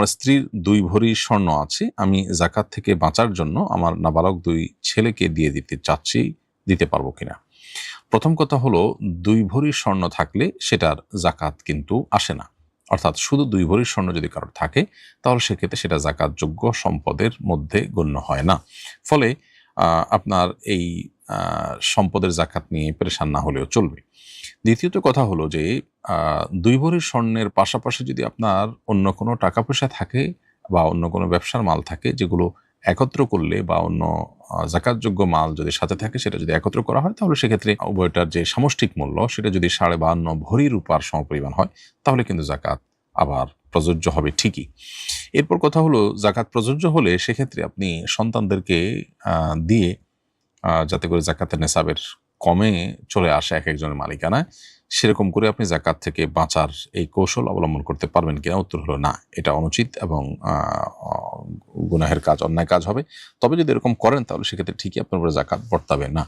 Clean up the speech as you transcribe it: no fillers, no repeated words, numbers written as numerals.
আমার স্ত্রীর 2 ভরি স্বর্ণ আছে, আমি যাকাত থেকে বাঁচার জন্য আমার নাবালক 2 ছেলেকে দিয়ে দিতে চাচ্ছি, দিতে পারবো কিনা? প্রথম কথা হলো, 2 ভরি স্বর্ণ থাকলে সেটার যাকাত কিন্তু আসে না। অর্থাৎ শুধু 2 ভরি স্বর্ণ যদি কারোর থাকে, তাহলে সেক্ষেত্রে সেটা যাকাতযোগ্য সম্পদের মধ্যে গণ্য হয় না। ফলে আপনার এই সম্পদের যাকাত নিয়ে পেরেশান না হলেও চলবে। দ্বিতীয়ত কথা হলো যে 2 ভরি স্বর্ণের পাশাপাশি যদি আপনার অন্য কোনো টাকা পয়সা থাকে বা অন্য কোনো ব্যবসার মাল থাকে, যেগুলো একত্র করলে বা অন্য যাকাতযোগ্য মাল যদি সাথে থাকে, সেটা যদি একত্র করা হয়, তাহলে সেক্ষেত্রে উভয়টার যে সামষ্টিক মূল্য সেটা যদি 52.5 ভরি রূপার সমপরিমাণ হয়, তাহলে কিন্তু যাকাত আবার প্রযোজ্য হবে ঠিকই। এরপর কথা হলো, যাকাত প্রযোজ্য হলে সেক্ষেত্রে আপনি সন্তানদেরকে দিয়ে যাতে করে যাকাতের নেসাবের কমে চলে আসে একেকজনের মালিকানায়, সেরকম করে আপনি যাকাত থেকে বাঁচার এই কৌশল অবলম্বন করতে পারবেন কিনা? উত্তর হলো না। এটা অনুচিত এবং গুনাহের কাজ, অন্যায় কাজ হবে। তবে যদি এরকম করেন, তাহলে সেক্ষেত্রে ঠিকই আপনার উপরে যাকাত বর্তাবে না।